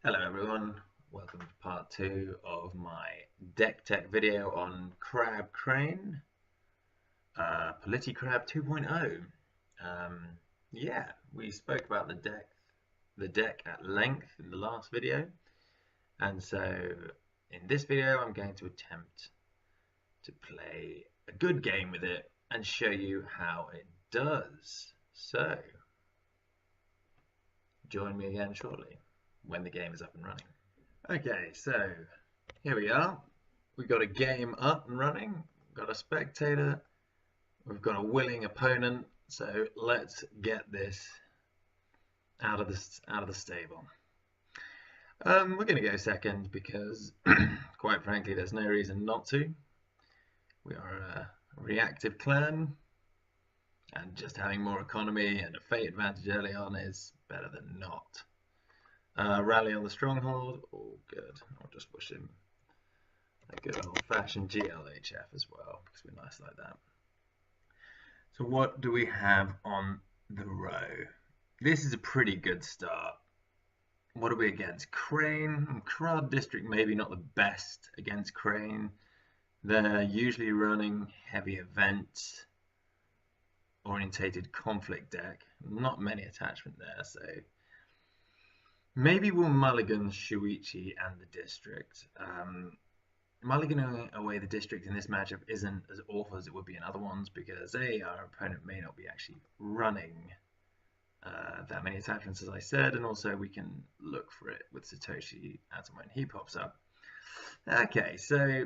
Hello everyone, welcome to part 2 of my deck tech video on Crab Crane, Politicrab 2.0. Um, yeah, we spoke about the deck at length in the last video, and so in this video I'm going to attempt to play a good game with it and show you how it does. So, join me again shortly when the game is up and running. Okay, so here we are. We've got a game up and running. We've got a spectator. We've got a willing opponent. So let's get this out of the stable. We're going to go second because, quite frankly, there's no reason not to. We are a reactive clan, and just having more economy and a fate advantage early on is better than not. Rally on the stronghold. Oh, good. I'll just push him a good old-fashioned GLHF as well, because we're nice like that. So what do we have on the row? This is a pretty good start. What are we against? Crane. Crab District maybe not the best against Crane. They're usually running heavy event orientated conflict deck. Not many attachment there, so maybe we'll mulligan Shuichi and the District. Mulliganing away the District in this matchup isn't as awful as it would be in other ones because our opponent may not be actually running that many attachments, as I said, and also we can look for it with Satoshi as and when he pops up. Okay, so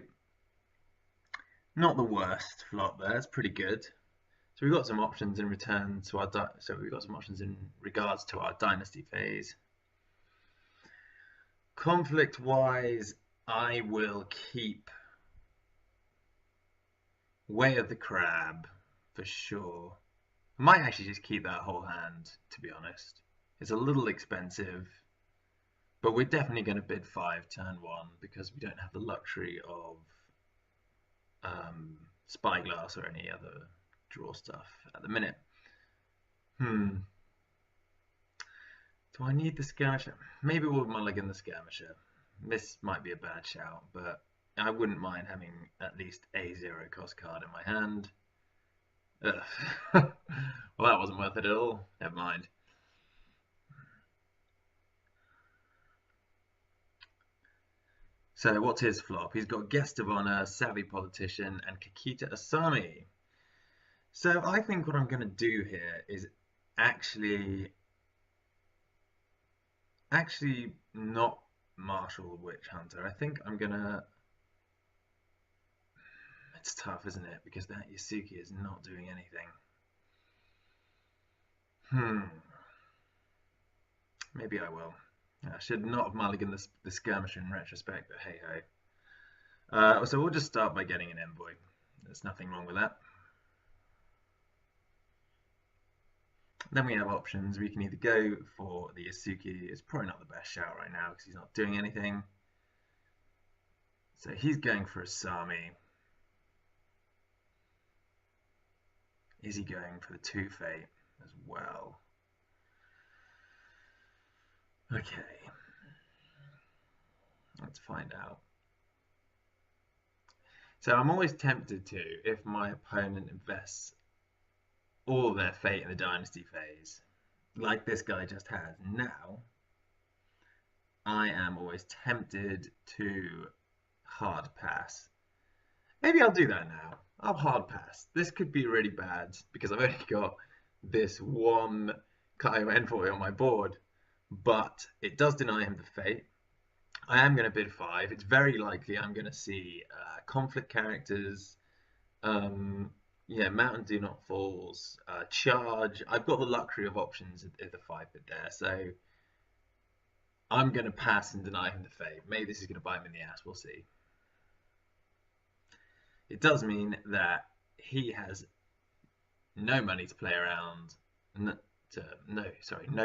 not the worst flop there. It's pretty good. So we've got some options in return to our we've got some options in regards to our dynasty phase. Conflict-wise, I will keep Way of the Crab for sure. I might actually just keep that whole hand, to be honest. It's a little expensive, but we're definitely going to bid 5 turn 1 because we don't have the luxury of Spyglass or any other draw stuff at the minute. Do I need the Skirmisher? Maybe we'll mulligan the Skirmisher. This might be a bad shout, but I wouldn't mind having at least a 0 cost card in my hand. Well, that wasn't worth it at all. Never mind. So what's his flop? He's got Guest of Honor, Savvy Politician, and Kakita Asami. So I think what I'm going to do here is actually not Marshall Witch Hunter. I think I'm going to... It's tough, isn't it? Because that Yasuki is not doing anything. Maybe I will. I should not have mulliganed the skirmisher in retrospect, but hey ho. So we'll just start by getting an envoy. There's nothing wrong with that. Then we have options. We can either go for the Yasuki. It's probably not the best shout right now because he's not doing anything. So he's going for Asami. Is he going for the 2 Fate as well? Okay. Let's find out. So I'm always tempted to, if my opponent invests all their fate in the dynasty phase, like this guy just has now, I am always tempted to hard pass. Maybe I'll do that now. I'll hard pass. This could be really bad because I've only got this one Kaio envoy on my board, but it does deny him the fate. I am going to bid 5. It's very likely I'm going to see conflict characters, yeah, Mountain Do Not Falls, Charge. I've got the luxury of options at the 5 bid there, so I'm going to pass and deny him the fate. Maybe this is going to bite him in the ass, we'll see. It does mean that he has no money to play around, no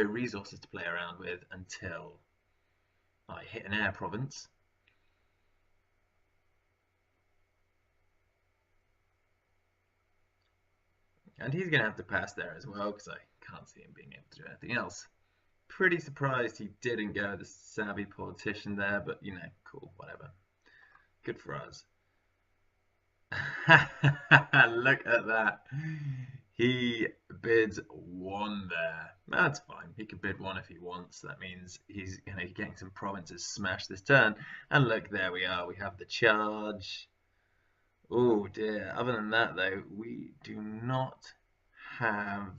resources to play around with until I hit an air province. And he's going to have to pass there as well because I can't see him being able to do anything else. Pretty surprised he didn't go the savvy politician there, but you know, cool, whatever. Good for us. Look at that. He bids one there. That's fine. He could bid one if he wants. That means he's getting some provinces smashed this turn. And look, there we are. We have the charge. Oh dear. Other than that, though, we do not have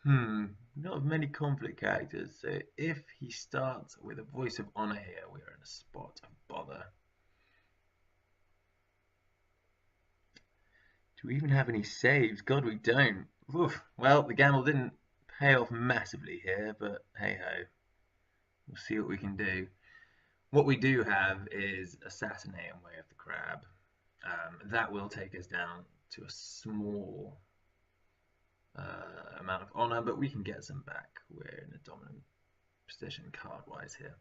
not have many conflict characters. So if he starts with a voice of honor here, we are in a spot of bother. Do we even have any saves? God, we don't. Oof. Well, the gamble didn't pay off massively here, but hey ho. We'll see what we can do. What we do have is Assassinate and Way of the Crab. That will take us down to a small amount of honor, but we can get some back. We're in a dominant position card-wise here.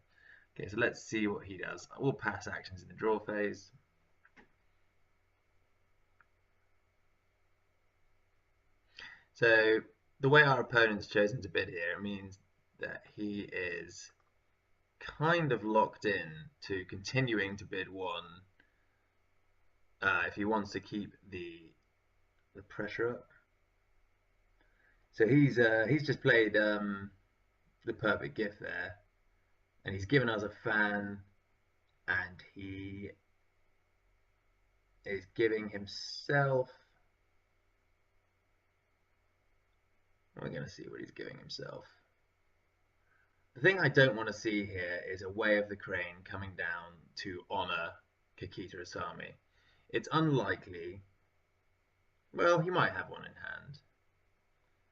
Okay, so let's see what he does. We'll pass actions in the draw phase. So the way our opponent's chosen to bid here means that he is kind of locked in to continuing to bid one if he wants to keep the pressure up. So he's just played the perfect gift there, and he's given us a fan, and he is giving himself. We're going to see what he's giving himself. The thing I don't want to see here is a Way of the Crane coming down to honor Kakita Asami. It's unlikely. Well, he might have one in hand.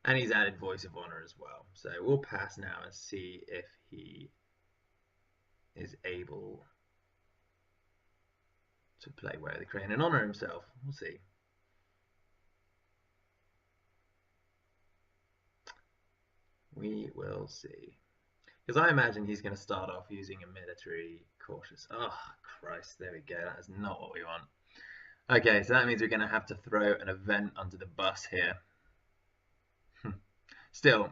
And he's added Voice of Honor as well. So we'll pass now and see if he is able to play Way of the Crane and honor himself. We'll see. We will see. Because I imagine he's going to start off using a military cautious. Oh, Christ, there we go. That is not what we want. Okay, so that means we're going to have to throw an event under the bus here. Still,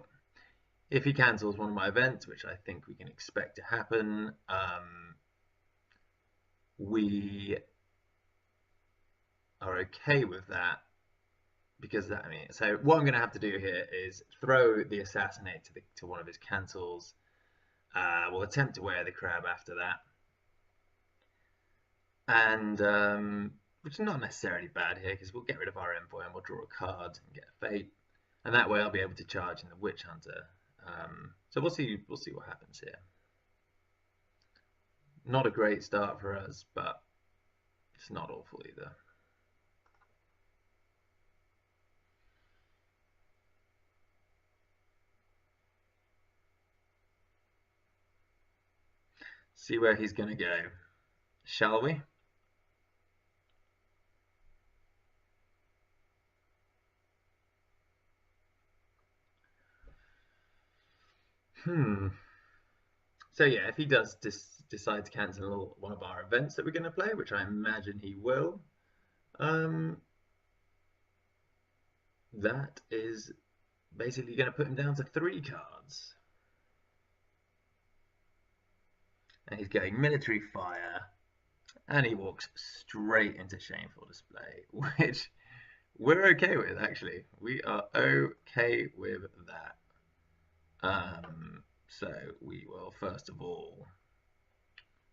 if he cancels one of my events, which I think we can expect to happen, we are okay with that. Because that, so what I'm going to have to do here is throw the Assassinate to one of his cancels. We'll attempt to Wear the Crab after that. And which is not necessarily bad here, because we'll get rid of our Envoy and we'll draw a card and get a Fate. And that way I'll be able to charge in the Witch Hunter. So we'll see what happens here. Not a great start for us, but it's not awful either. See where he's going to go. Shall we? So yeah, if he does decide to cancel one of our events that we're going to play, which I imagine he will, that is basically going to put him down to 3 cards. And he's going Military Fire, and he walks straight into Shameful Display, which we're okay with, actually. We are okay with that. So we will first of all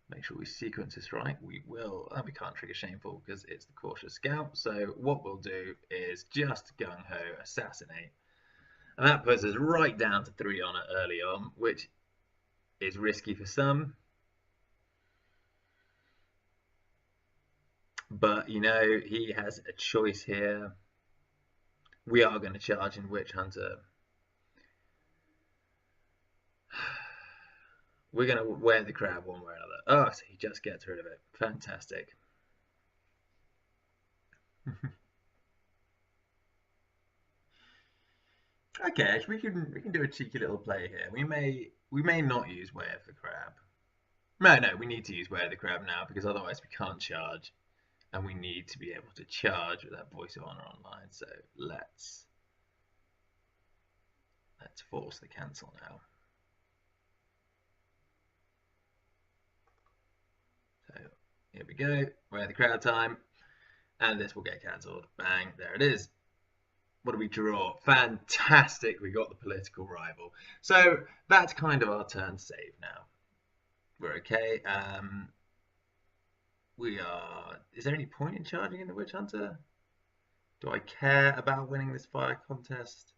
make sure we sequence this right. We will, we can't trigger Shameful because it's the Cautious Scout. So what we'll do is just Gung Ho Assassinate. And that puts us right down to 3 honor early on, which is risky for some. But, you know, he has a choice here. We are going to charge in Witch Hunter. We're going to Wear the Crab one way or another. Oh, so he just gets rid of it. Fantastic. Okay, we can do a cheeky little play here. We may not use Way of the Crab. No, we need to use Way of the Crab now because otherwise we can't charge. And we need to be able to charge with that Voice of Honor online. So let's force the cancel now. Here we go. We're at the crowd time. And this will get cancelled. Bang, there it is. What do we draw? Fantastic, we got the political rival. So that's kind of our turn saved now. We're okay. Is there any point in charging in the Witch Hunter? Do I care about winning this fire contest?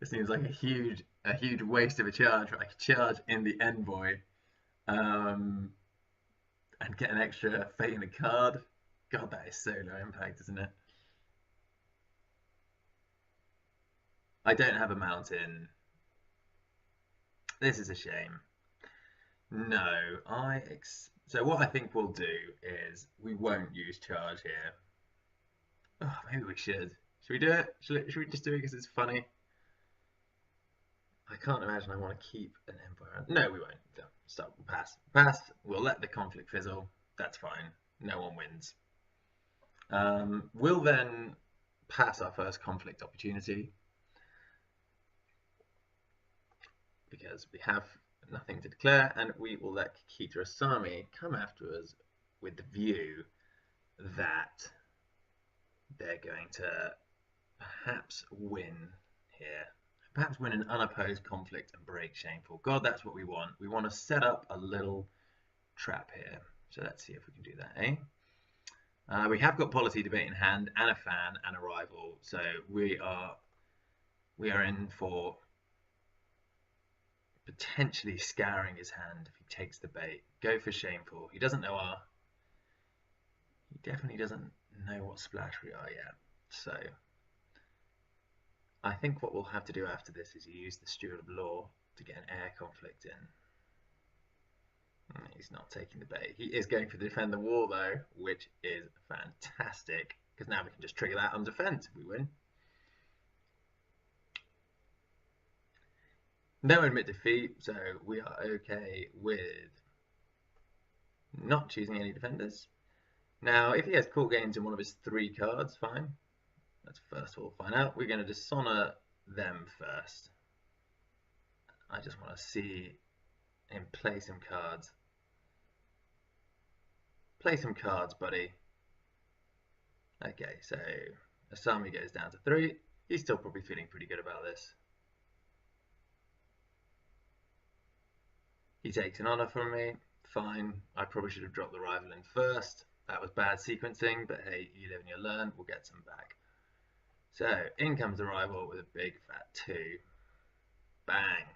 It seems like a huge waste of a charge. I could charge in the envoy, and get an extra fate in a card. God, that is so low impact, isn't it? I don't have a mountain. This is a shame. No, so what I think we'll do is we won't use charge here. Oh, maybe we should. Should we do it? Should we just do it because it's funny? I can't imagine I want to keep an empire. No, we won't. Stop. Pass. Pass. We'll let the conflict fizzle. That's fine. No one wins. We'll then pass our first conflict opportunity because we have nothing to declare, and we will let Kikita Asami come after us with the view that they're going to perhaps win here. Perhaps win an unopposed conflict and break Shameful. God, that's what we want. We want to set up a little trap here. So let's see if we can do that, eh? We have got policy debate in hand, and a fan, and a rival. So we are in for potentially scouring his hand if he takes the bait. Go for Shameful. He doesn't know he definitely doesn't know what splash we are yet. So I think what we'll have to do after this is use the Steward of Law to get an air conflict in. He's not taking the bait. He is going for Defend the Wall though, which is fantastic because now we can just trigger that on defense if we win. No admit defeat, so we are okay with not choosing any defenders. Now, if he has court gains in one of his 3 cards, fine. Let's first of all find out. We're going to dishonor them first. I just want to see him play some cards. Play some cards, buddy. Okay, so Asami goes down to 3. He's still probably feeling pretty good about this. He takes an honor from me. Fine. I probably should have dropped the rival in first. That was bad sequencing, but hey, you live and you learn. We'll get some back. So in comes the rival with a big fat 2. Bang.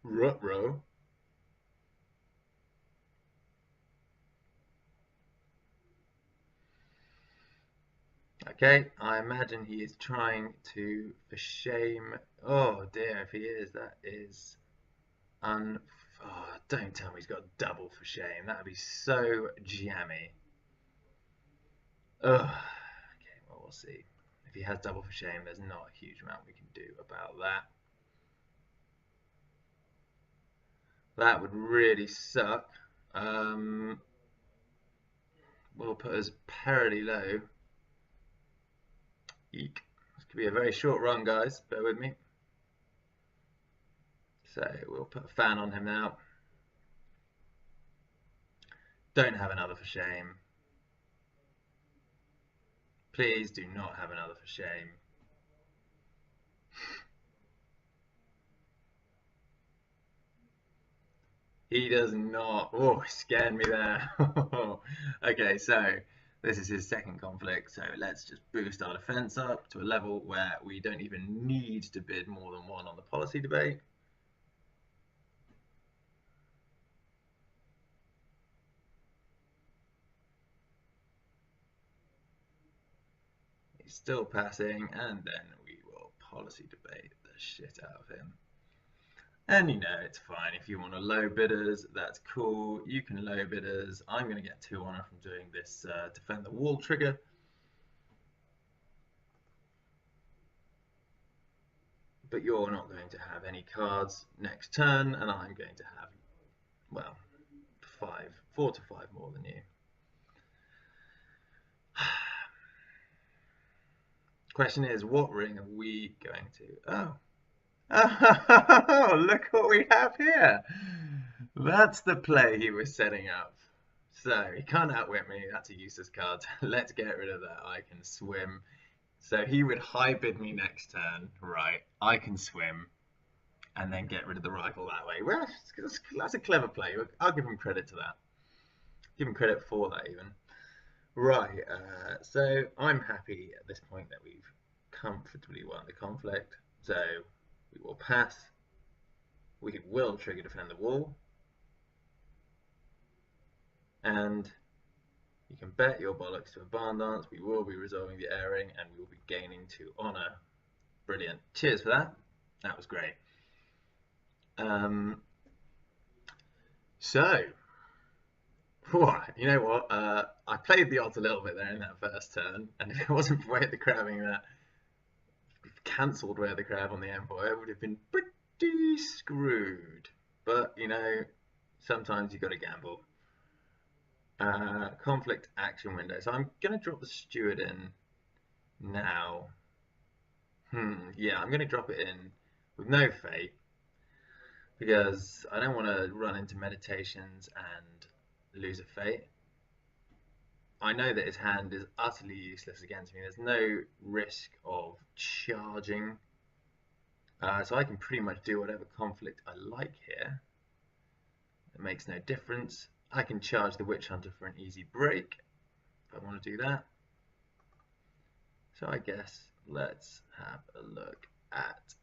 Ruh-roh. Okay, I imagine he is trying to, for shame. Oh dear, if he is, that is oh, don't tell me he's got double for shame. That would be so jammy. Ugh. Okay, well, we'll see. If he has double for shame, there's not a huge amount we can do about that. That would really suck. We'll put us parity low. Eek. This could be a very short run, guys. Bear with me. So we'll put a fan on him now. Don't have another for shame. Please do not have another for shame. He does not. Oh, he scared me there. Okay, so this is his second conflict. So let's just boost our defense up to a level where we don't even need to bid more than 1 on the policy debate. He's still passing, and then we will policy debate the shit out of him. And you know, it's fine. If you want to low bidders, that's cool. You can low bidders. I'm going to get 2 honor from doing this Defend the Wall trigger. But you're not going to have any cards next turn, and I'm going to have, well, 4 to 5 more than you. Question is, what ring are we going to? Oh, look what we have here. That's the play he was setting up. So he can't outwit me. That's a useless card. Let's get rid of that. I can swim. So he would high bid me next turn. Right. I can swim and then get rid of the rival that way. Well, that's a clever play. I'll give him credit to that. Give him credit for that even. Right. So I'm happy at this point that we've comfortably won the conflict. So we will pass. We will trigger defend the wall. And you can bet your bollocks to a barn dance. We will be resolving the airing and we will be gaining 2 honor. Brilliant. Cheers for that. That was great. So, you know what? I played the odds a little bit there in that first turn, and if it wasn't for Way of the Crabbing that cancelled Way of the Crab on the Envoy, I would have been pretty screwed. But, you know, sometimes you got to gamble. Conflict action window. So I'm going to drop the steward in now. Yeah, I'm going to drop it in with no fate because I don't want to run into meditations and lose a fate. I know that his hand is utterly useless against me. There's no risk of charging. So I can pretty much do whatever conflict I like here. It makes no difference. I can charge the Witch Hunter for an easy break if I want to do that. So I guess let's have a look at...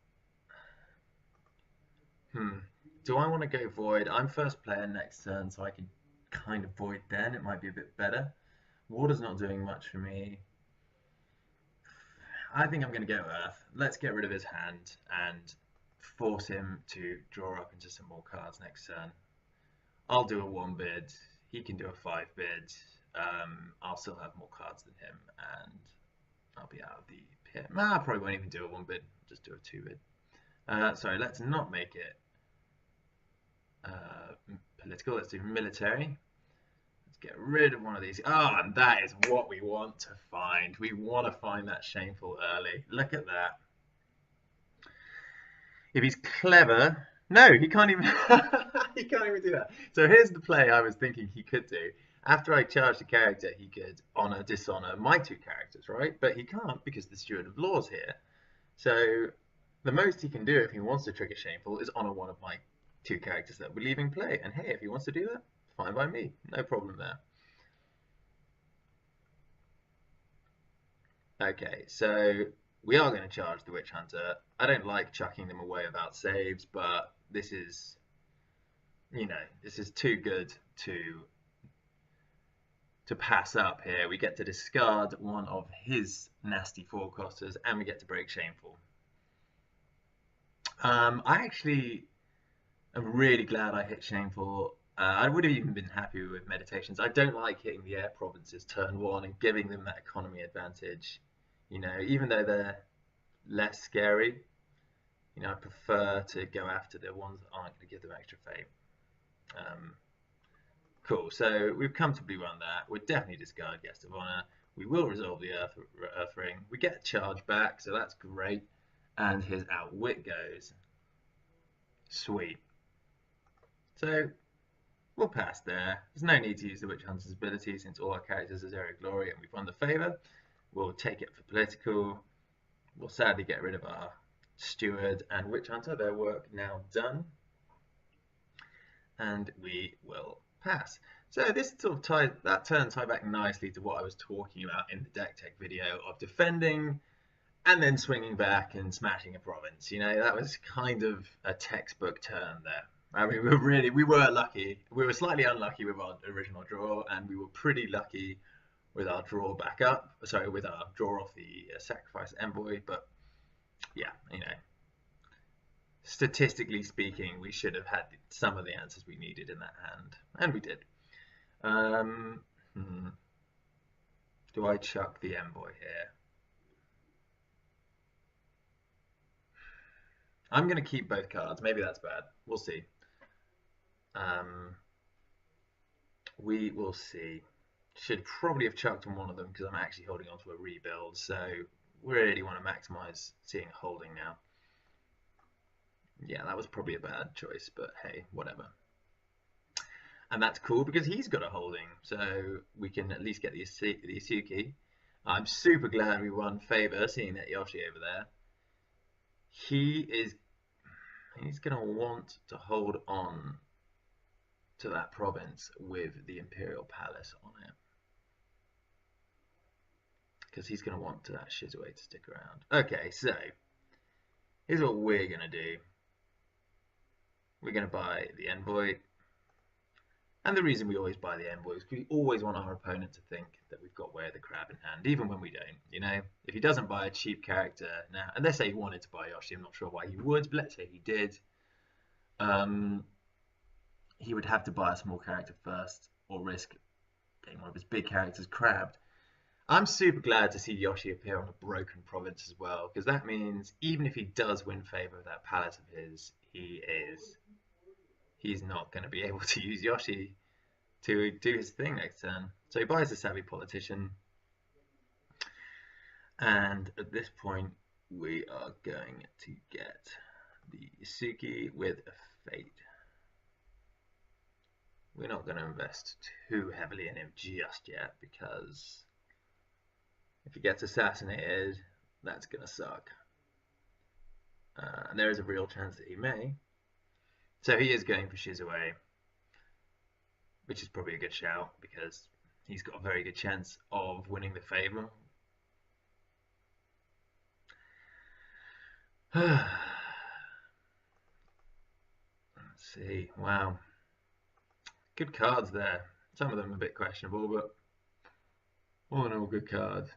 Do I want to go Void? I'm first player next turn, so I can kind of Void then. It might be a bit better. Water's not doing much for me. I think I'm going to go Earth. Let's get rid of his hand and force him to draw up into some more cards next turn. I'll do a 1 bid. He can do a 5 bid. I'll still have more cards than him, and I'll be out of the pit. I probably won't even do a 1 bid. Just do a 2 bid. Sorry, let's not make it political. Let's do military. Let's get rid of one of these. Oh, and that is what we want to find. We want to find that shameful early. Look at that. If he's clever, no, he can't even. He can't even do that. So here's the play I was thinking he could do. After I charged a character, he could honor, dishonor my 2 characters, right? But he can't because the Steward of Law's here. So the most he can do if he wants to trigger shameful is honor one of my 2 characters that we're leaving play. And hey, if he wants to do that, fine by me. No problem there. Okay, so we are going to charge the Witch Hunter. I don't like chucking them away without saves, but this is, you know, this is too good to pass up here. We get to discard one of his nasty 4-costers, and we get to break shameful. I actually am really glad I hit shameful. I would have even been happy with meditations. I don't like hitting the air provinces turn 1 and giving them that economy advantage. You know, even though they're less scary, you know, I prefer to go after the ones that aren't going to give them extra fate. Cool, so we've comfortably won that. We'll definitely discard Guest of Honor. We will resolve the Earth Ring. We get a charge back, so that's great. And his Outwit goes. Sweet. So we'll pass there. There's no need to use the Witch Hunter's ability since all our characters are 0 glory and we've won the favour. We'll take it for political. We'll sadly get rid of our Steward and Witch Hunter. Their work now done. And we will pass. So this sort of that turn tied back nicely to what I was talking about in the deck tech video of defending and then swinging back and smashing a province. You know, that was kind of a textbook turn there. I mean, we were lucky. We were slightly unlucky with our original draw, and we were pretty lucky with our draw back up. Sorry, with our draw off the sacrifice envoy. But yeah, you know, statistically speaking, we should have had some of the answers we needed in that hand, and we did. Do I chuck the envoy here? I'm going to keep both cards. Maybe that's bad. We'll see. We will see. Should probably have chucked on one of them because I'm actually holding on to a rebuild. So really want to maximize seeing holding now. Yeah, that was probably a bad choice, but hey, whatever. And that's cool because he's got a holding, so we can at least get the Isuki. I'm super glad we won favor, seeing that Yoshi over there. He's gonna want to hold on to that province with the Imperial Palace on it, because he's gonna want that Shizue to stick around. Okay, so here's what we're gonna do. We're gonna buy the envoy. And the reason we always buy the envoy is because we always want our opponent to think that we've got Way of the Crab in hand, even when we don't. You know, if he doesn't buy a cheap character now, and let's say he wanted to buy Yoshi, I'm not sure why he would, but let's say he did, he would have to buy a small character first, or risk getting one of his big characters crabbed. I'm super glad to see Yoshi appear on a broken province as well, because that means even if he does win favor of that palace of his, he's not going to be able to use Yoshi to do his thing next turn. So he buys a Savvy Politician, and at this point we are going to get the Isuki with a Fate. We're not going to invest too heavily in him just yet, because if he gets assassinated, that's going to suck. And there is a real chance that he may. So he is going for Shizue, which is probably a good shout, because he's got a very good chance of winning the favor. Let's see. Wow. Good cards there. Some of them a bit questionable, but all in all, good cards.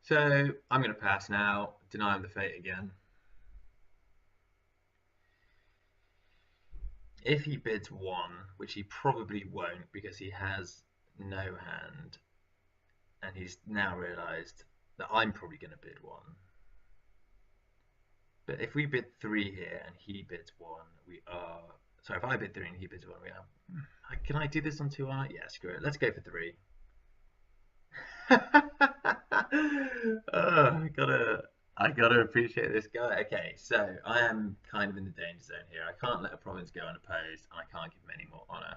So I'm going to pass now, deny him the Fate again. If he bids 1, which he probably won't because he has no hand, and he's now realised that I'm probably going to bid 1. But if we bid 3 here and he bids 1, we are... Sorry, if I bid 3 and he bids 1, we are... Can I do this on 2R? Yeah, screw it. Let's go for 3. I gotta appreciate this guy. Okay, so I am kind of in the danger zone here. I can't let a province go unopposed, and I can't give him any more honor.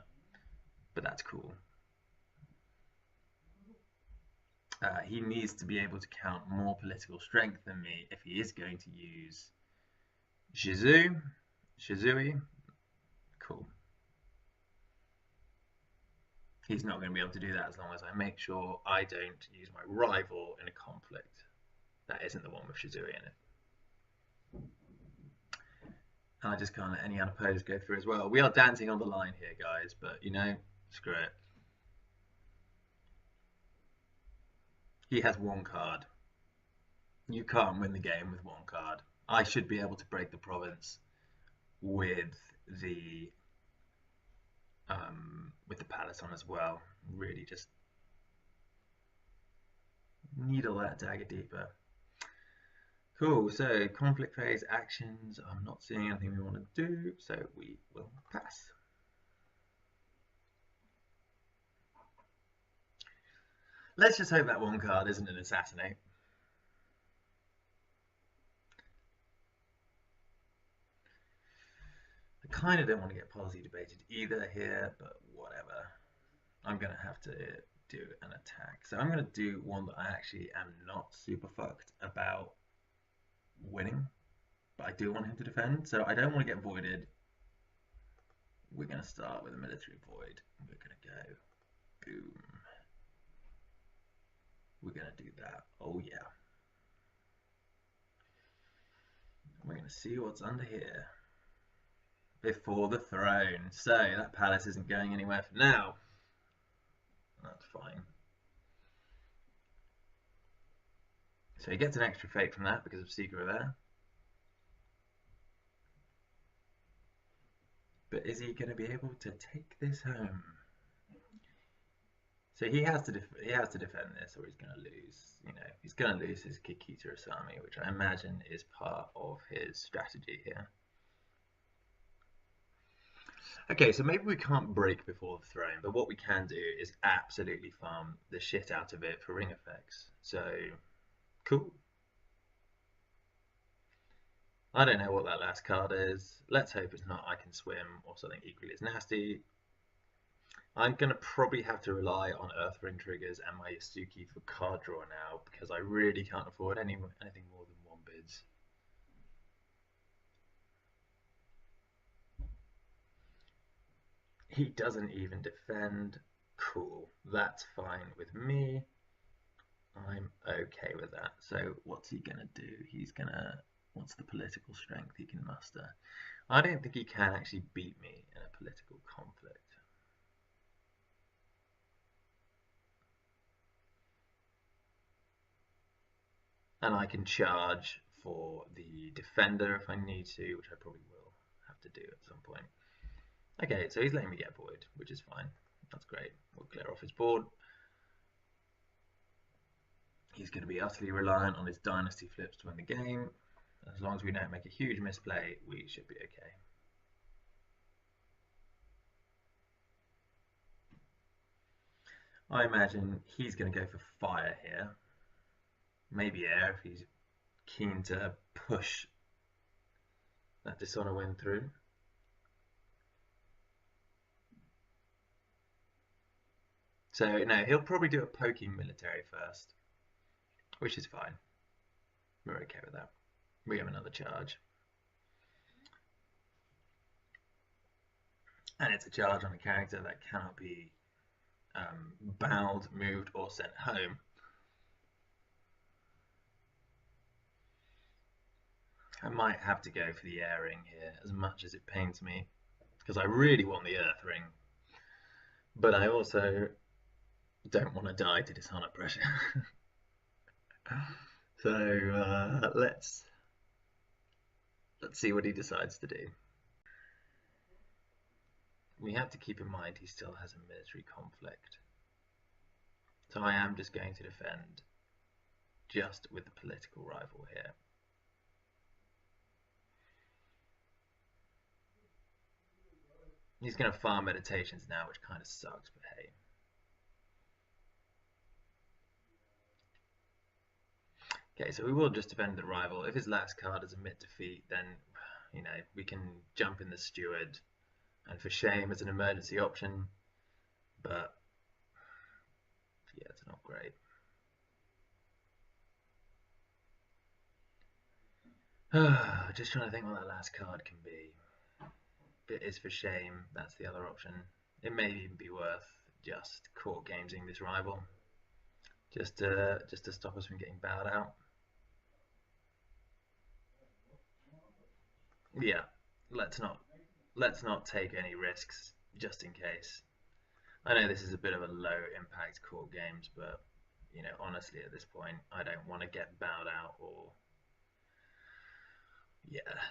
But that's cool. He needs to be able to count more political strength than me if he is going to use Shizui. Cool. He's not going to be able to do that as long as I make sure I don't use my rival in a conflict that isn't the one with Shizui in it. And I just can't let any unopposed go through as well. We are dancing on the line here, guys, but you know, screw it. He has 1 card. You can't win the game with 1 card. I should be able to break the province with the palace on as well. Really just needle that dagger deeper. Cool, so conflict phase actions. I'm not seeing anything we want to do, so we will pass. Let's just hope that 1 card isn't an assassinate. I kind of don't want to get policy debated either here, but whatever. I'm going to have to do an attack. So I'm going to do one that I actually am not super fucked about winning, but I do want him to defend, so I don't want to get voided. We're going to start with a military void. We're going to go boom. We're going to do that. Oh yeah. We're going to see what's under here. Before the throne. So that palace isn't going anywhere for now. That's fine. So he gets an extra fate from that because of Secret there. But is he going to be able to take this home? So he has to defend this, or he's going to lose. You know, he's going to lose his Kikita Asami, which I imagine is part of his strategy here. Okay, so maybe we can't break before the throne, but what we can do is absolutely farm the shit out of it for ring effects. So, cool. I don't know what that last card is. Let's hope it's not I Can Swim or something equally as nasty. I'm going to probably have to rely on Earthring triggers and my Yasuki for card draw now because I really can't afford anything more than one bids. He doesn't even defend. Cool. That's fine with me. I'm okay with that. So what's he gonna do? What's the political strength he can muster? I don't think he can actually beat me in a political conflict. And I can charge for the defender if I need to, which I probably will have to do at some point. Okay, so he's letting me get void, which is fine. That's great. We'll clear off his board. He's going to be utterly reliant on his dynasty flips to win the game. As long as we don't make a huge misplay, we should be okay. I imagine he's going to go for fire here. Maybe air if he's keen to push that dishonor win through. So no, he'll probably do a poking military first, which is fine. We're okay with that. We have another charge. And it's a charge on a character that cannot be bound, moved, or sent home. I might have to go for the airing here, as much as it pains me, because I really want the Earth Ring, but I also don't want to die to dishonor pressure. So let's see what he decides to do. We have to keep in mind he still has a military conflict, so I am just going to defend just with the political rival here. He's going to farm meditations now, which kind of sucks, but hey. Okay, so we will just defend the rival. If his last card is a mid defeat, then we can jump in the steward, and for shame as an emergency option, but yeah, it's not great. Just trying to think what that last card can be. If it is for shame, that's the other option. It may even be worth just court gamesing this rival, just to stop us from getting bowed out. Yeah, let's not take any risks just in case. I know this is a bit of a low impact court games, but honestly at this point I don't want to get bowed out or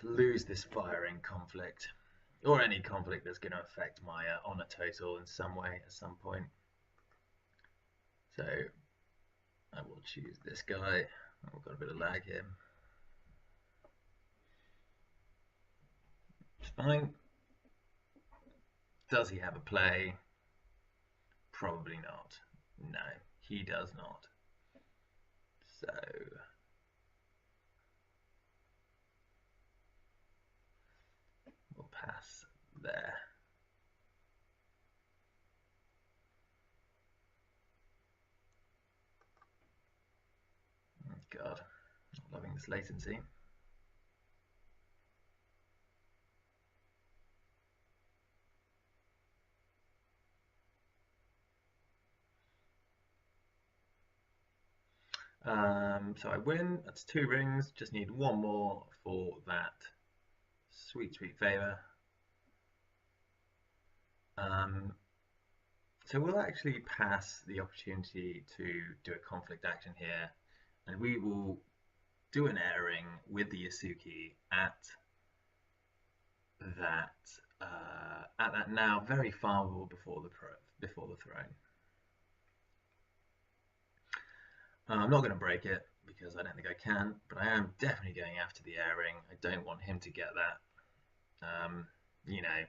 lose this firing conflict or any conflict that's going to affect my honor total in some way at some point. So I will choose this guy. We've got a bit of lag here. It's fine. Does he have a play? Probably not. No, he does not. So we'll pass there. Oh God, not loving this latency. So I win. That's 2 rings. Just need 1 more for that sweet, sweet favor. So we'll actually pass the opportunity to do a conflict action here, and we will do an airing with the Yasuki at that now very farmable before the throne. I'm not going to break it because I don't think I can, but I am definitely going after the airing. I don't want him to get that. You know,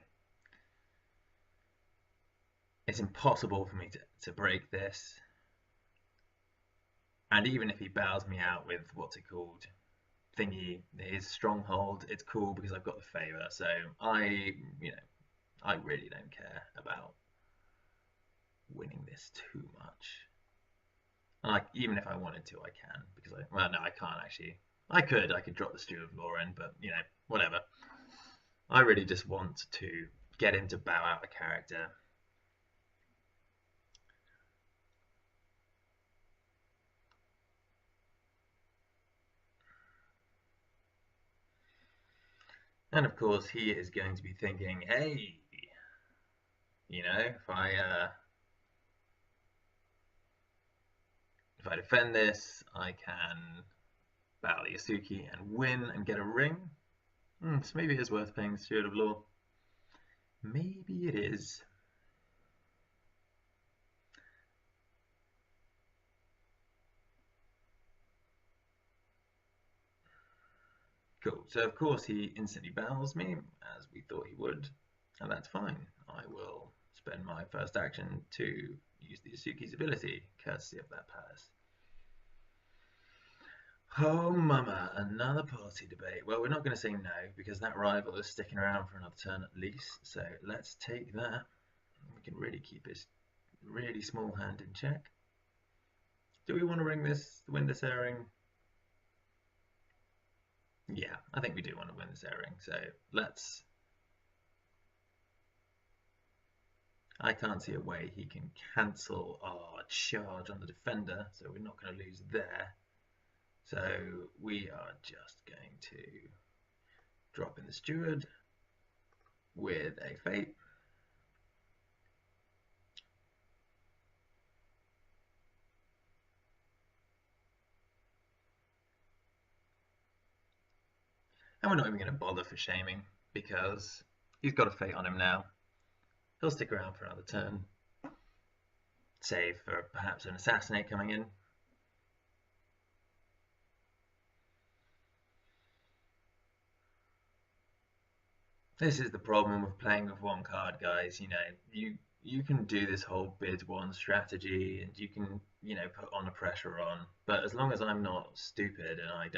It's impossible for me to break this. And even if he bows me out with what's it called? Thingy, his stronghold, it's cool because I've got the favor. So I really don't care about winning this too much. Even if I wanted to, I can because well, no, I can't actually. I could drop the Stew of Law in, but whatever. I really just want to get him to bow out a character. And of course, he is going to be thinking, hey, if I defend this, I can battle Yasuki and win and get a ring. So maybe it is worth paying the Steward of Law. Maybe it is. Cool. So of course he instantly bows me, as we thought he would, and that's fine. I will spend my first action to use the Yasuki's ability, courtesy of that pass. Oh mama, another party debate. Well, we're not going to say no, because that rival is sticking around for another turn at least, so let's take that. We can really keep his really small hand in check. Do we want to win this airing? Yeah, I think we do want to win this airing, so let's... I can't see a way he can cancel our charge on the defender, so we're not going to lose there. So we are just going to drop in the Steward with a Fate. And we're not even going to bother for shaming, because he's got a Fate on him now. He'll stick around for another turn, save for perhaps an Assassinate coming in. This is the problem with playing with one card, guys. You can do this whole bid one strategy, and you can put on the pressure on, but as long as I'm not stupid and I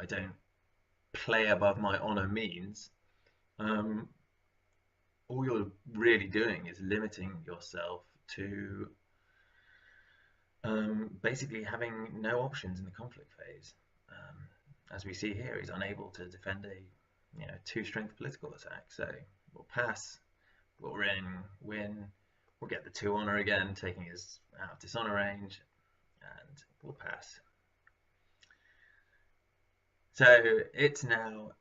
don't play above my honor means, all you're really doing is limiting yourself to basically having no options in the conflict phase. As we see here, he's unable to defend a 2-strength political attack, so we'll pass, we'll win, we'll get the 2 honor again, taking us out of dishonor range, and we'll pass. So it's now,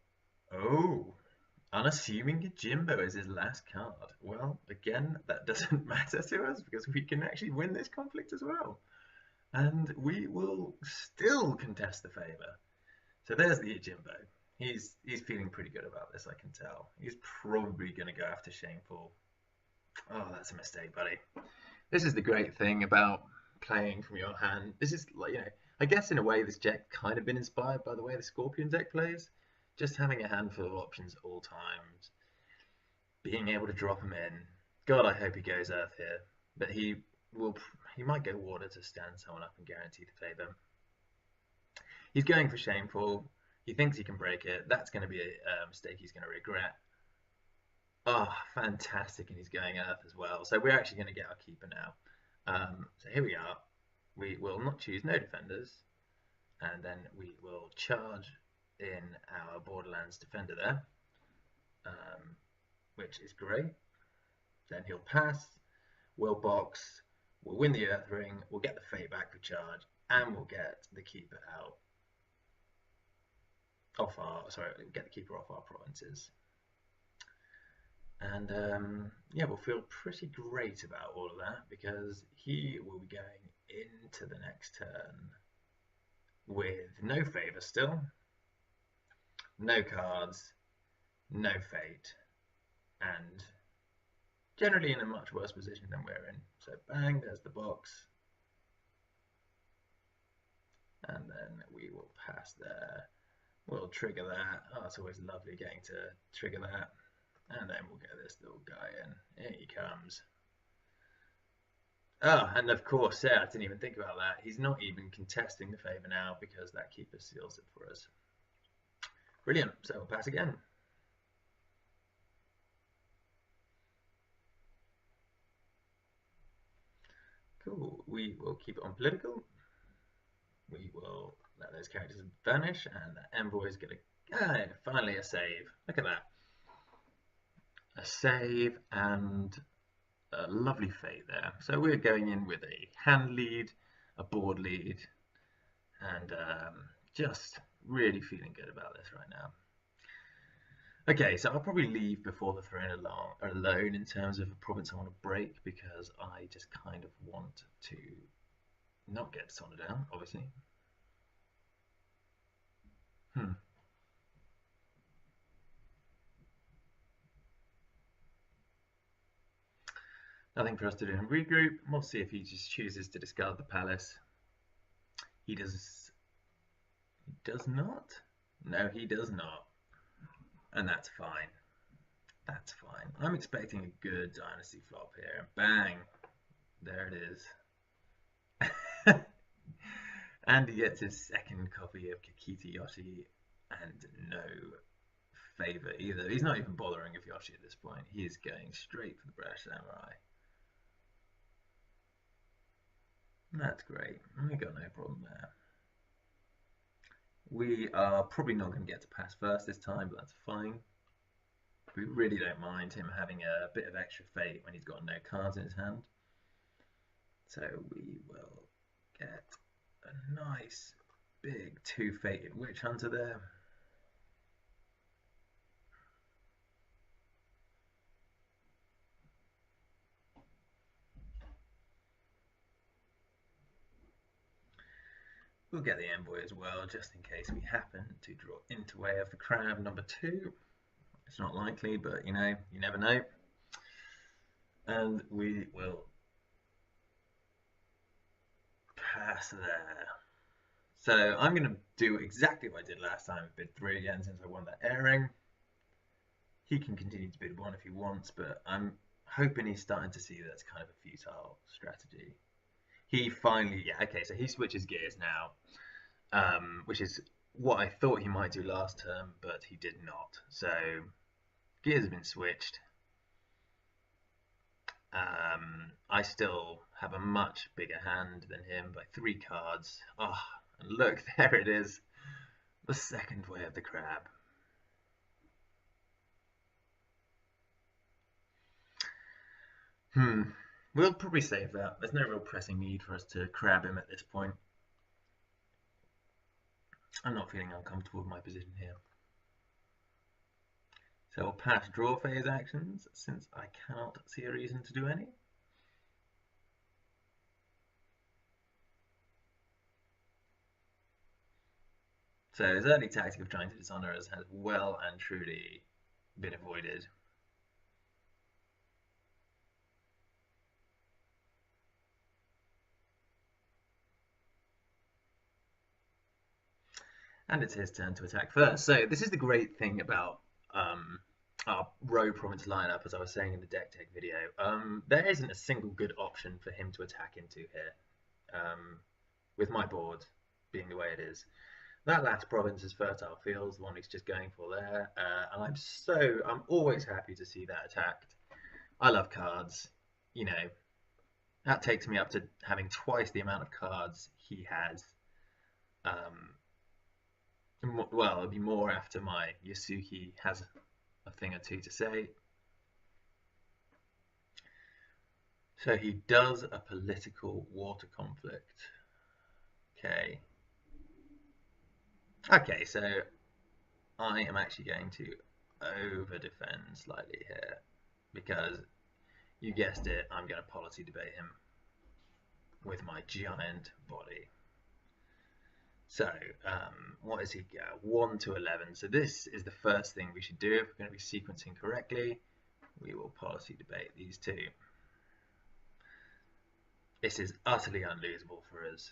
unassuming Jimbo is his last card. Well, again, that doesn't matter to us because we can actually win this conflict as well. And we will still contest the favor. So there's the Jimbo. He's feeling pretty good about this, I can tell. He's probably going to go after Shameful. Oh, that's a mistake, buddy. This is the great thing about playing from your hand. This is like, I guess in a way this deck kind of been inspired by the way the Scorpion deck plays. Just having a handful of options at all times. Being able to drop them in. God, I hope he goes Earth here. But he might go Water to stand someone up and guarantee the favor. He's going for Shameful. He thinks he can break it. That's going to be a mistake he's going to regret. Oh, fantastic. And he's going Earth as well. So we're actually going to get our keeper now. So here we are. We will not choose no defenders. And then we will charge in our Borderlands defender there. Which is great. Then he'll pass. We'll box. We'll win the Earth Ring. We'll get the Fate back for charge. And we'll get the keeper out. Get the keeper off our provinces. And yeah, we'll feel pretty great about all of that because he will be going into the next turn with no favor still, no cards, no fate, and generally in a much worse position than we're in. So bang, there's the box. And then we will pass there. We'll trigger that. Oh, it's always lovely getting to trigger that. And then we'll get this little guy in. Here he comes. Oh, and of course, yeah, I didn't even think about that. He's not even contesting the favour now because that keeper seals it for us. Brilliant. So we'll pass again. Cool. We will keep it on political. We will let those characters vanish, and the envoy is going to finally a save. Look at that. A save and a lovely fate there. So we're going in with a hand lead, a board lead, and just really feeling good about this right now. Okay, so I'll probably leave before the throne alone in terms of a province I want to break, because I just kind of want to not get dishonored down, obviously. Nothing for us to do in regroup. We'll see if he just chooses to discard the palace. He does not? No, he does not. And that's fine. That's fine. I'm expecting a good dynasty flop here. Bang! There it is. And he gets his second copy of Kakita Yoshi and no favour either. He's not even bothering with Yoshi at this point. He is going straight for the Brash Samurai. That's great. We got no problem there. We are probably not going to get to pass first this time, but that's fine. We really don't mind him having a bit of extra fate when he's got no cards in his hand. So we will get a nice big two-fated Witch Hunter there. We'll get the envoy as well, just in case we happen to draw into way of the crab number 2. It's not likely, but you know, you never know. And we will pass there. So I'm going to do exactly what I did last time, bid 3 again since I won that airing. He can continue to bid 1 if he wants, but I'm hoping he's starting to see that's kind of a futile strategy. He finally, yeah, okay, so he switches gears now, which is what I thought he might do last term, but he did not. So gears have been switched. I still have a much bigger hand than him by 3 cards. Oh, and look, there it is. The second way of the crab. We'll probably save that. There's no real pressing need for us to crab him at this point. I'm not feeling uncomfortable with my position here. So we'll pass draw phase actions, since I cannot see a reason to do any. So his early tactic of trying to dishonor us has well and truly been avoided. And it's his turn to attack first. So this is the great thing about our row province lineup, as I was saying in the deck tech video. There isn't a single good option for him to attack into here, with my board being the way it is. That last province is Fertile Fields, the one he's just going for there, and I'm always happy to see that attacked. I love cards, you know. That takes me up to having twice the amount of cards he has. Well, it'll be more after my Yasuki has a thing or two to say. So he does a political water conflict. Okay. Okay, so I am actually going to over defend slightly here, because you guessed it, I'm going to policy debate him with my giant body. So, what is he got? 1 to 11. So this is the first thing we should do if we're going to be sequencing correctly. We will policy debate these two. This is utterly unlosable for us.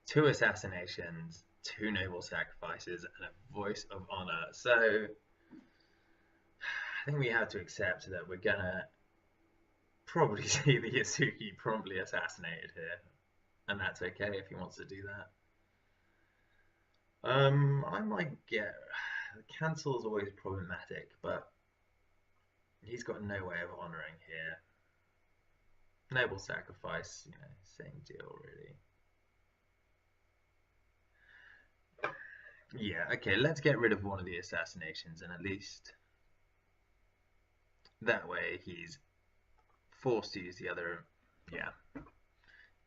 2 assassinations, 2 noble sacrifices, and a voice of honor. So I think we have to accept that we're gonna probably see the Yasuki promptly assassinated here, and that's okay if he wants to do that. I might get cancel is always problematic, but he's got no way of honoring here. Noble sacrifice, you know, same deal really. Yeah, okay, let's get rid of one of the assassinations, and at least that way he's forced to use the other, yeah,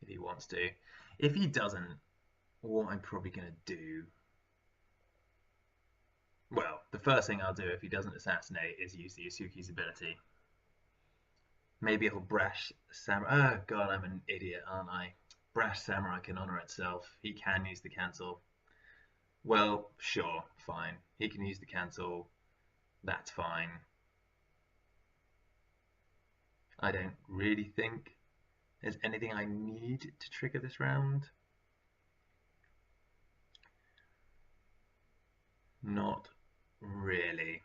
if he wants to. If he doesn't, what I'm probably going to do, well, the first thing I'll do if he doesn't assassinate is use the Yasuki's ability. Maybe it'll brash samurai. Oh god, I'm an idiot, aren't I? Brash samurai can honor itself. He can use the cancel. Well, sure, fine. He can use the cancel. That's fine. I don't really think there's anything I need to trigger this round. Not really.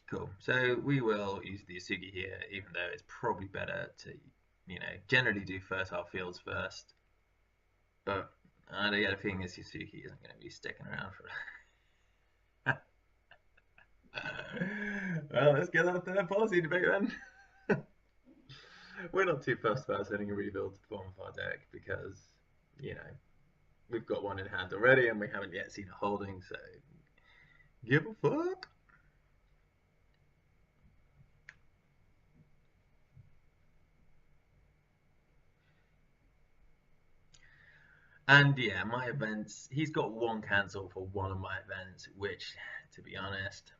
Cool. So we will use the Yasugi here, even though it's probably better to, you know, generally do fertile fields first. But I get a feeling this Yasugi isn't going to be sticking around for. Well, let's get that third policy debate then. We're not too fussed about sending a rebuild to the bottom of our deck because, you know, we've got one in hand already and we haven't yet seen a holding, so give a fuck. And yeah, my events, he's got one cancel for one of my events, which, to be honest,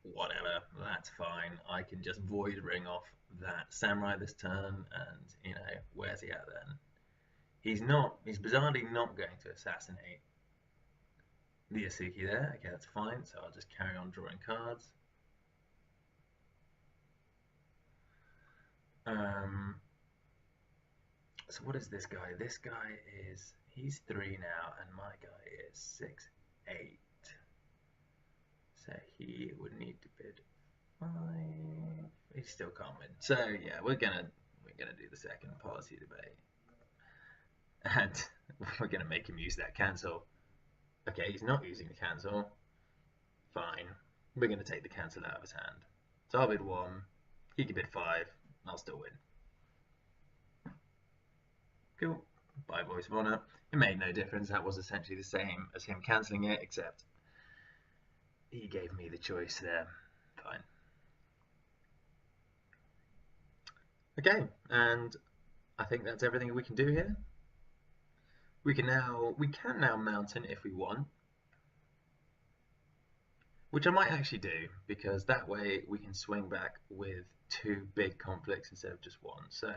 whatever, that's fine. I can just void ring off that samurai this turn, and, you know, where's he at then? He's bizarrely not going to assassinate the Yasuki there. Okay, that's fine, so I'll just carry on drawing cards. So what is this guy? This guy is, he's 3 now, and my guy is 6, 8. So he would need to bid 5. He still can't win. So yeah, we're gonna do the second policy debate, and we're gonna make him use that cancel. Okay, he's not using the cancel. Fine, we're gonna take the cancel out of his hand. So I'll bid 1. He can bid 5. And I'll still win. Cool. By voice of honor. It made no difference. That was essentially the same as him cancelling it, except he gave me the choice there. Fine. Okay, and I think that's everything we can do here. We can now mountain if we want, which I might actually do, because that way we can swing back with 2 big conflicts instead of just 1. So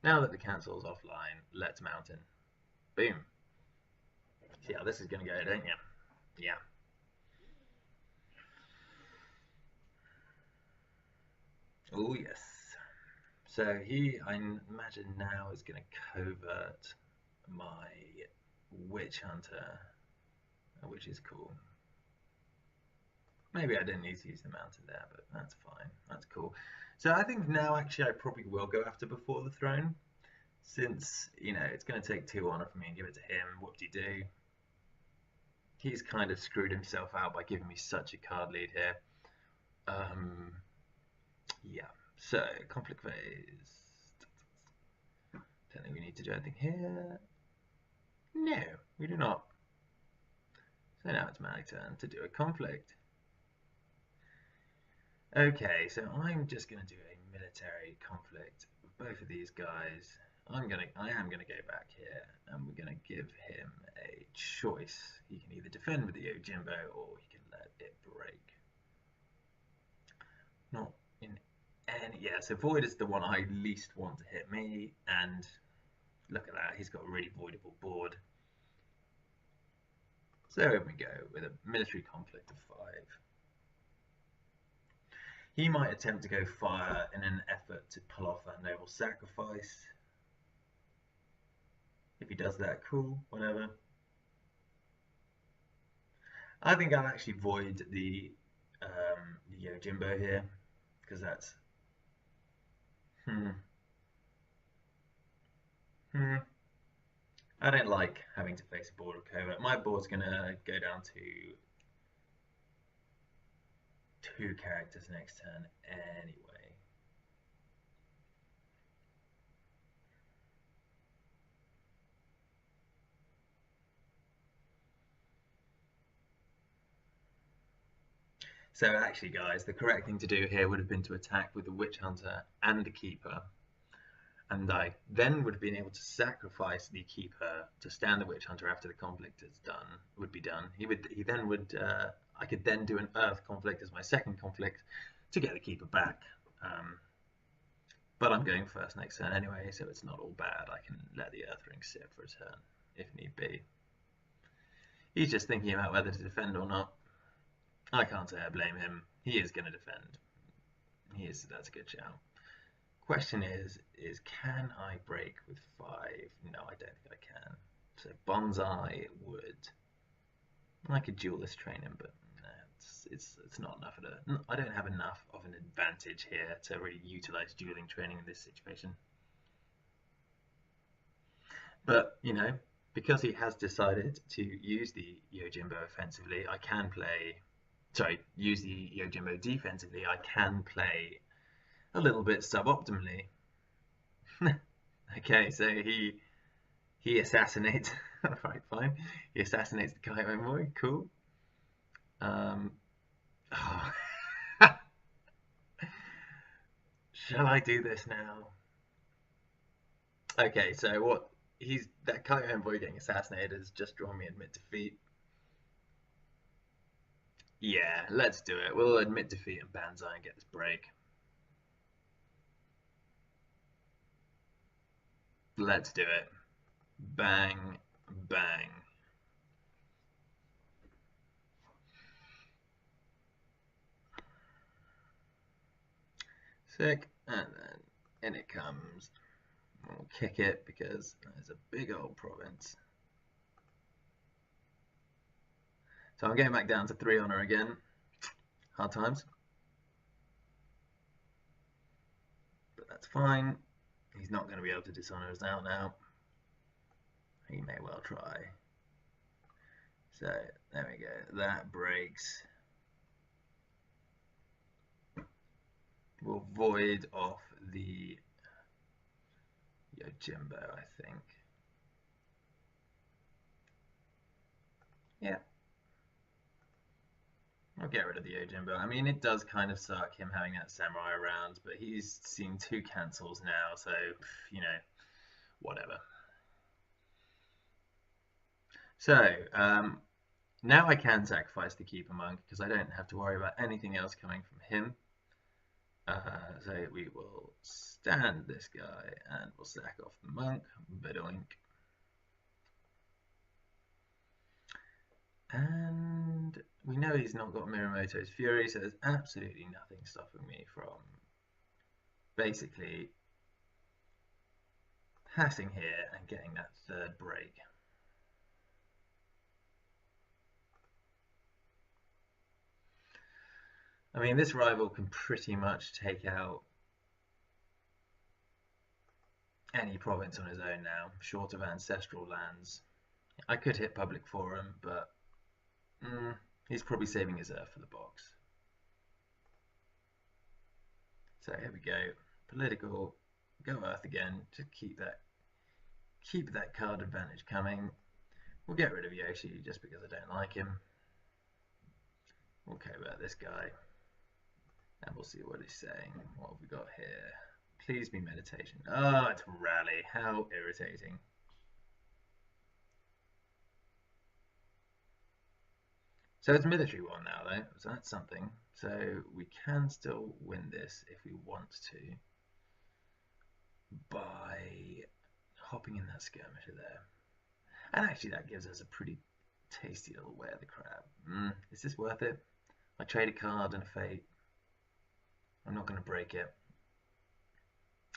now that the cancel's offline, let's mountain. Boom. See how this is going to go, don't you? Yeah. Oh yes. So I imagine now is going to covert my Witch Hunter, which is cool. Maybe I didn't need to use the mountain there, but that's fine. That's cool. So I think now actually I probably will go after Before the Throne, since, you know, it's going to take 2 honor for me and give it to him. Whoop-de-doo. He's kind of screwed himself out by giving me such a card lead here. Yeah, so conflict phase. Don't think we need to do anything here. No, we do not. So now it's my turn to do a conflict. Okay, so I'm just going to do a military conflict with both of these guys. I am going to go back here, and we're going to give him a choice. He can either defend with the Yojimbo, or he can let it break. Not in any... Yeah, so Void is the one I least want to hit me, and look at that, he's got a really voidable board. So here we go, with a military conflict of 5. He might attempt to go fire in an effort to pull off that noble sacrifice. If he does that, cool, whatever. I think I'll actually void the Yojimbo here, because that's hmm, hmm. I don't like having to face a board of covert. My board's gonna go down to 2 characters next turn anyway. So actually, guys, the correct thing to do here would have been to attack with the Witch Hunter and the Keeper, and I then would have been able to sacrifice the Keeper to stand the Witch Hunter after the conflict is done. Would be done. He then would. I could then do an Earth conflict as my second conflict to get the Keeper back. But I'm going first next turn anyway, so it's not all bad. I can let the Earth Ring sit for a turn if need be. He's just thinking about whether to defend or not. I can't say I blame him. He is going to defend. That's a good shout. Question is can I break with 5? No, I don't think I can. So Bonsai would. I could duelist train him, but it's not enough of I don't have enough of an advantage here to really utilize dueling training in this situation. But because he has decided to use the Yojimbo offensively, I can play. Sorry, use the Yojimbo defensively. I can play a little bit suboptimally. Okay, so he assassinates. Right, fine. He assassinates the Kite Envoy. Cool. Oh. Shall I do this now? Okay, so what? That Kite Envoy getting assassinated has just drawn me admit defeat. Yeah, let's do it. We'll admit defeat and Banzai and get this break. Let's do it. Bang, bang. Sick, and then in it comes. We'll kick it because there's a big old province. So I'm getting back down to 3 honor again. Hard times. But that's fine. He's not going to be able to dishonor us out now. He may well try. So there we go. That breaks. We'll void off the Yojimbo, I think. Yeah. I'll get rid of the Yojimbo. I mean, it does kind of suck him having that samurai around, but he's seen 2 cancels now, so, whatever. So, now I can sacrifice the Keeper Monk because I don't have to worry about anything else coming from him. So we will stand this guy and we'll sack off the monk. Bedoink. And we know he's not got Miramoto's Fury, so there's absolutely nothing stopping me from basically passing here and getting that 3rd break. I mean, this rival can pretty much take out any province on his own now, short of ancestral lands. I could hit Public Forum, but he's probably saving his Earth for the box. So here we go. Political, go Earth again to keep that card advantage coming. We'll get rid of Yoshi just because I don't like him. We'll care about this guy. And we'll see what he's saying. What have we got here? Please be meditation. Oh, it's rally. How irritating. So it's military one now, though, so that's something. So we can still win this if we want to by hopping in that skirmisher there. And actually that gives us a pretty tasty little Wear the Crab. Is this worth it? I trade a card and a fate. I'm not going to break it.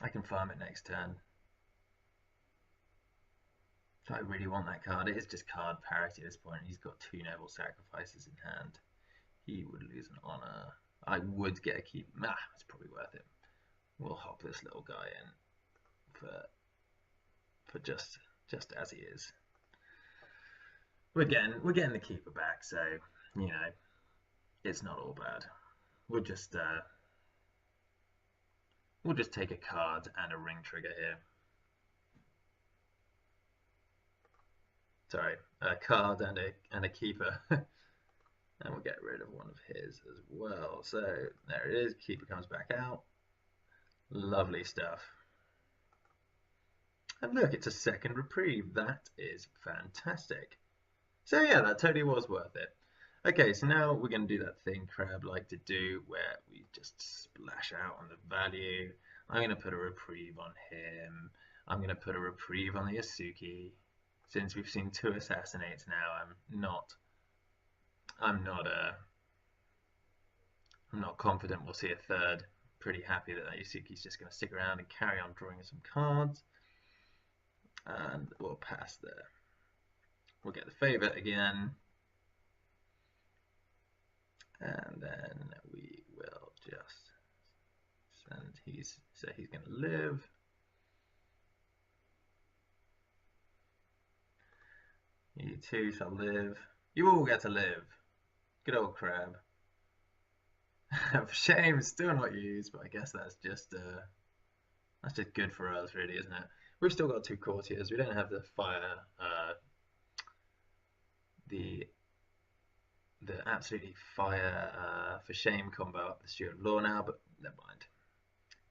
I can farm it next turn. Do I really want that card? It is just card parity at this point. He's got 2 noble sacrifices in hand. He would lose an honor. I would get a keep. Nah, it's probably worth it. We'll hop this little guy in for just as he is. We're getting the keeper back, so you know it's not all bad. We'll just take a card and a ring trigger here. Sorry, a card and a keeper. And we'll get rid of one of his as well. So there it is. Keeper comes back out. Lovely stuff. And look, it's a second reprieve. That is fantastic. So yeah, that totally was worth it. Okay, so now we're going to do that thing Crab like to do, where we just splash out on the value. I'm going to put a reprieve on him. I'm going to put a reprieve on the Yasuki. Since we've seen 2 assassinates now, I'm not confident we'll see a third. Pretty happy that Yasuki's just going to stick around and carry on drawing some cards. And we'll pass there. We'll get the favor again. And then we will just send he's going to live. You too shall live. You all get to live. Good old Crab. For shame, it's still not used, but I guess that's just good for us, really, isn't it? We've still got 2 courtiers. We don't have the fire, the absolutely fire for shame combo up the Steward of Law now, but never mind.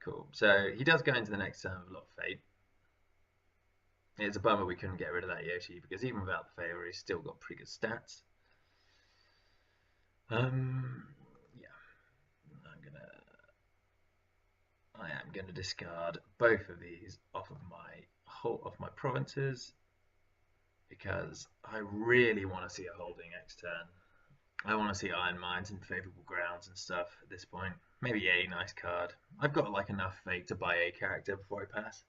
Cool. So he does go into the next turn with a lot of fate. It's a bummer we couldn't get rid of that Yoshi, because even without the favor, he's still got pretty good stats. Yeah, I am gonna discard both of these off of my provinces, because I really want to see a holding next turn. I want to see Iron Mines and favorable grounds and stuff at this point. Maybe a nice card. I've got like enough fate to buy a character before I pass.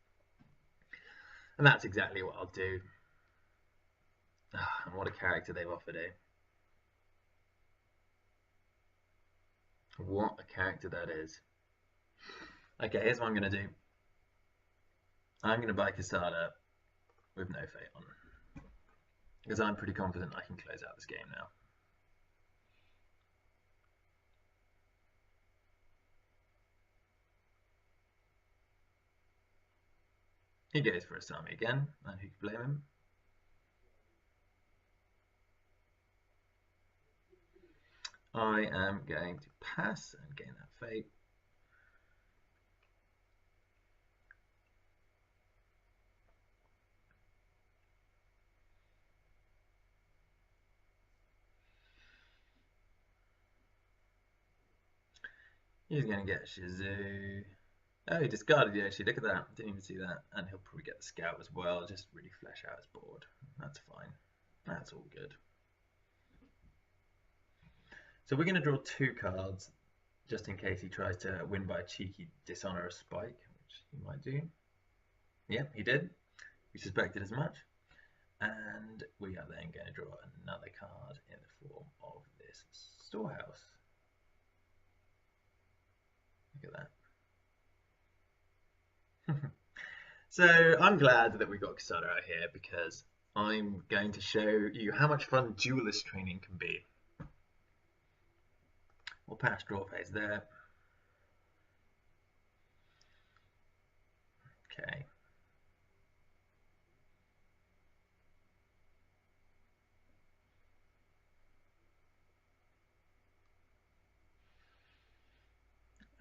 And that's exactly what I'll do. And what a character they've offered, eh? What a character that is. Okay, here's what I'm going to do. I'm going to buy Casada with no fate on. Because I'm pretty confident I can close out this game now. He goes for a Asami again, and who can blame him? I am going to pass and gain that fate. He's going to get Shizu. Oh, he discarded Yoshi. Look at that. Didn't even see that. And he'll probably get the Scout as well. Just really flesh out his board. That's fine. That's all good. So we're going to draw 2 cards, just in case he tries to win by a cheeky Dishonor Spike, which he might do. Yep, he did. We suspected as much. And we are then going to draw another card in the form of this Storehouse. Look at that. So I'm glad that we got Casada out here, because I'm going to show you how much fun duelist training can be. We'll pass draw phase there. Okay.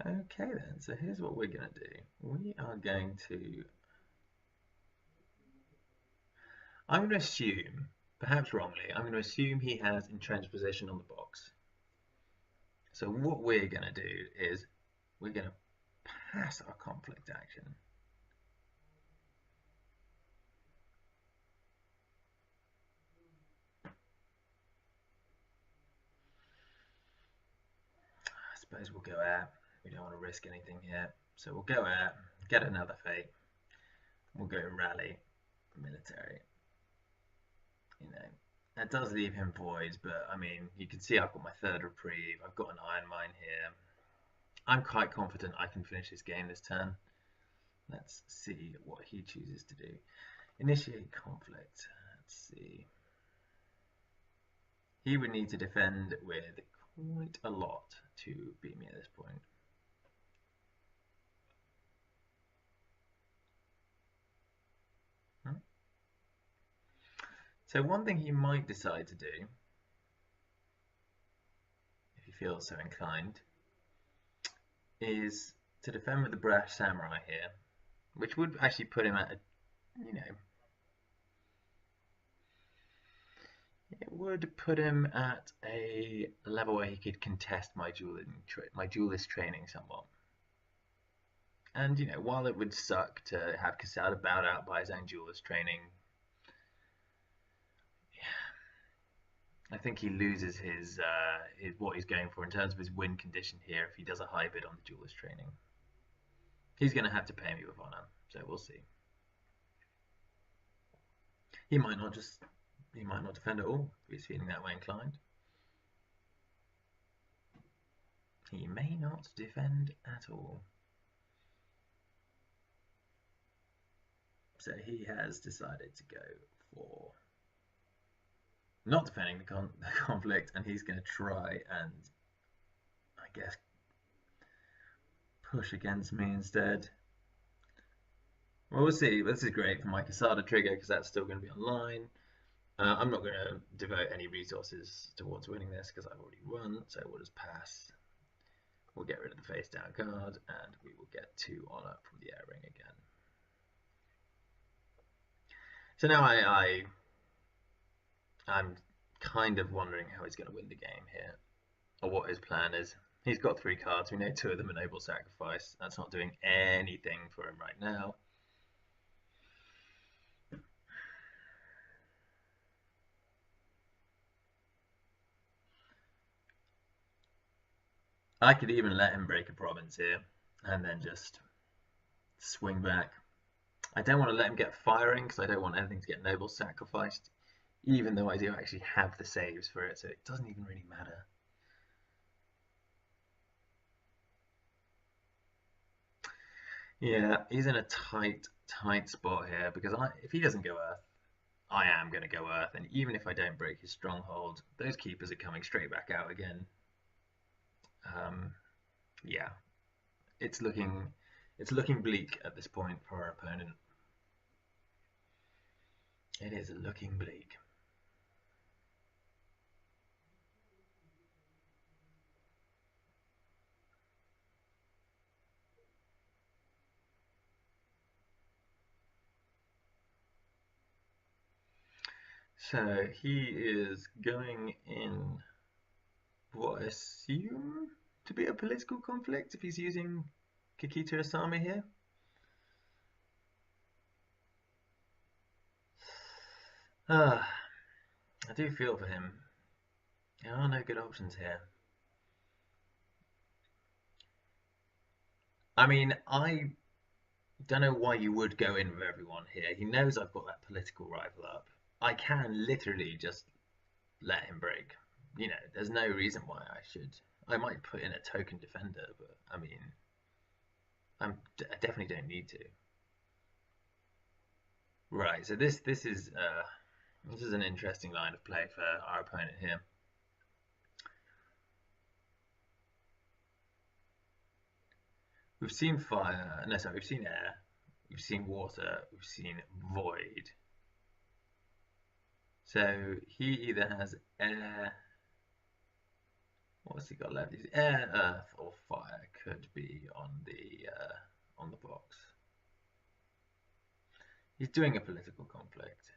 Okay then, so here's what we're going to do. We are going to... I'm going to assume, perhaps wrongly, I'm going to assume he has entrenched position on the box. So what we're going to do is we're going to pass our conflict action. I suppose we'll go air. We don't want to risk anything here. So we'll go air, get another fate. We'll go rally, military. you know, that does leave him void, but I mean, you can see I've got my third reprieve. I've got an iron mine here. I'm quite confident I can finish this game this turn. Let's see what he chooses to do. Initiate conflict. Let's see. He would need to defend with quite a lot to beat me at this point. So one thing he might decide to do, if he feels so inclined, is to defend with the brash samurai here, which would actually put him at a, you know, it would put him at a level where he could contest my duelist training somewhat. And you know, while it would suck to have Casada bowed out by his own duelist training, I think he loses his what he's going for in terms of his win condition here if he does a high bid on the duelist training. He's going to have to pay me with honor, so we'll see. He might not defend at all if he's feeling that way inclined. He may not defend at all. So he has decided to go for not defending the conflict, and he's going to try and, I guess, push against me instead. Well, we'll see. This is great for my Casada trigger because that's still going to be online. I'm not going to devote any resources towards winning this because I've already won, so we'll just pass. We'll get rid of the face down card, and we will get 2 honor from the air ring again. So now I'm kind of wondering how he's going to win the game here, or what his plan is. He's got 3 cards. We know 2 of them are Noble Sacrifice. That's not doing anything for him right now. I could even let him break a province here, and then just swing back. I don't want to let him get firing, because I don't want anything to get Noble Sacrificed, even though I do actually have the saves for it, so it doesn't even really matter. Yeah, he's in a tight spot here, because if he doesn't go Earth, I am going to go Earth, and even if I don't break his stronghold, those keepers are coming straight back out again. Yeah, it's looking bleak at this point for our opponent. It is looking bleak. So he is going in what I assume to be a political conflict if he's using Kikita Asami here. I do feel for him. There are no good options here. I mean, I don't know why you would go in with everyone here. He knows I've got that political rival up. I can literally just let him break. You know, there's no reason why I should. I might put in a token defender, but I mean, I definitely don't need to. Right, so this is an interesting line of play for our opponent here. We've seen fire, no, sorry, we've seen air, we've seen water, we've seen void. So he either has air, what's he got left? He's air, earth, or fire could be on the box. He's doing a political conflict.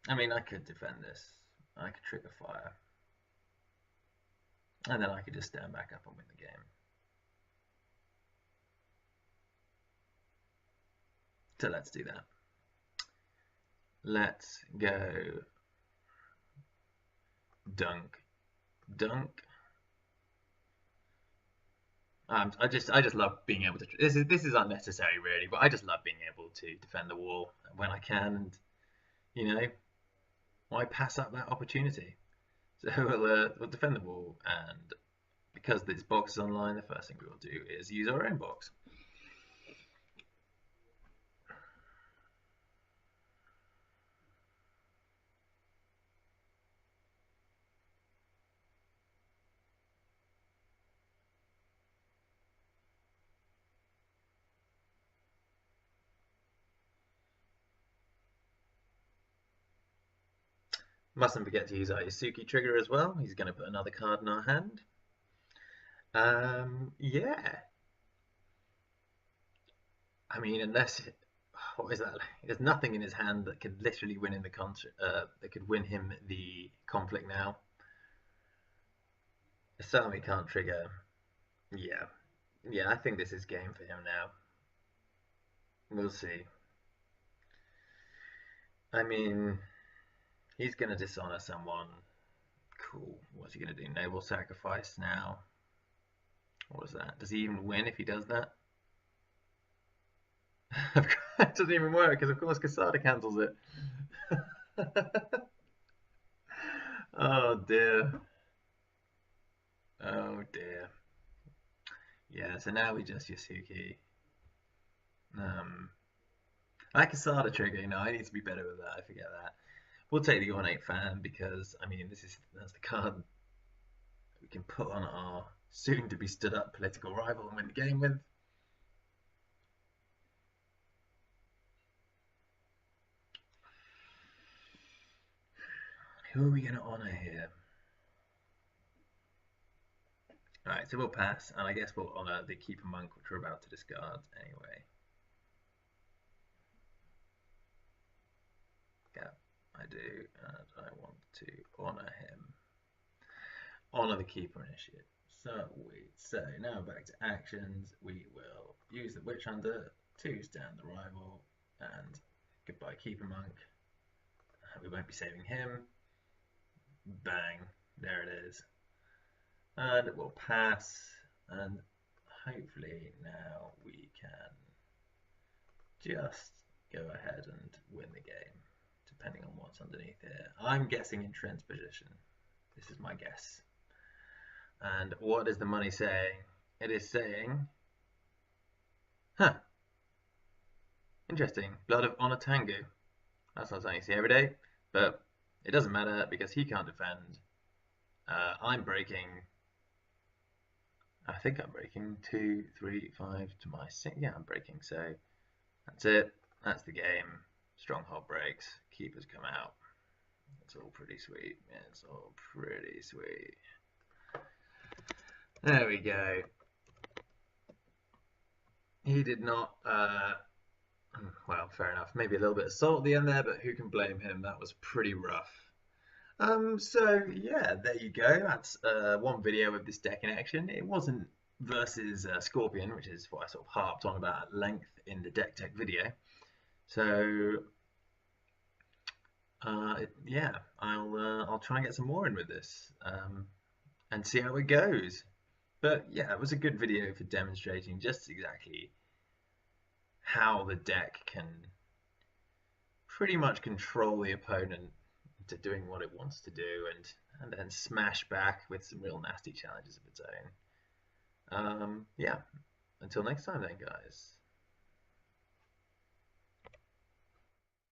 I mean, I could defend this. I could trigger fire. And then I could just stand back up and win the game. So let's do that. Let's go dunk. I just love being able to. This is unnecessary really, but I just love being able to defend the wall when I can. You know, why pass up that opportunity? So we'll defend the wall, and because this box is online, the first thing we will do is use our own box. Mustn't forget to use our Yasuki trigger as well. He's going to put another card in our hand. Yeah. I mean, unless what is that? There's nothing in his hand that could literally win in the that could win him the conflict now. Asami can't trigger. Yeah, yeah. I think this is game for him now. We'll see. I mean, he's gonna dishonor someone. Cool. What's he gonna do? Noble sacrifice now. What is that? Does he even win if he does that? It doesn't even work because of course Casada cancels it. Oh dear. Oh dear. Yeah, so now we just Yasuki. Um, I Casada trigger, I need to be better with that. I forget that. We'll take the ornate fan because I mean that's the card we can put on our soon to be stood up political rival and win the game with. Who are we going to honor here? Alright, so we'll pass, and I guess we'll honor the Keeper Monk, which we're about to discard anyway. Yeah, I do, and I want to honor him. Honor the Keeper Initiate. So now back to actions. We will use the Witch Hunter to stand the rival, and goodbye Keeper Monk. We won't be saving him. Bang, there it is. And it will pass, and hopefully now we can just go ahead and win the game, depending on what's underneath here. I'm guessing entrenched position. This is my guess. And what is the money saying? It is saying, huh, interesting, Blood of Onotangu. That's not something you see every day, but it doesn't matter because he can't defend. I'm breaking, I think I'm breaking 2, 3, 5 to my 6. Yeah, I'm breaking, so that's it. That's the game. Stronghold breaks. Keepers come out. It's all pretty sweet. It's all pretty sweet. There we go. He did not. Well, fair enough. Maybe a little bit of salt at the end there, but who can blame him? That was pretty rough. So yeah, there you go. That's one video of this deck in action. It wasn't versus Scorpion, which is what I sort of harped on about at length in the deck tech video. So yeah, I'll try and get some more in with this and see how it goes. But yeah, it was a good video for demonstrating just exactly how the deck can pretty much control the opponent to doing what it wants to do and then smash back with some real nasty challenges of its own. Yeah, until next time then, guys.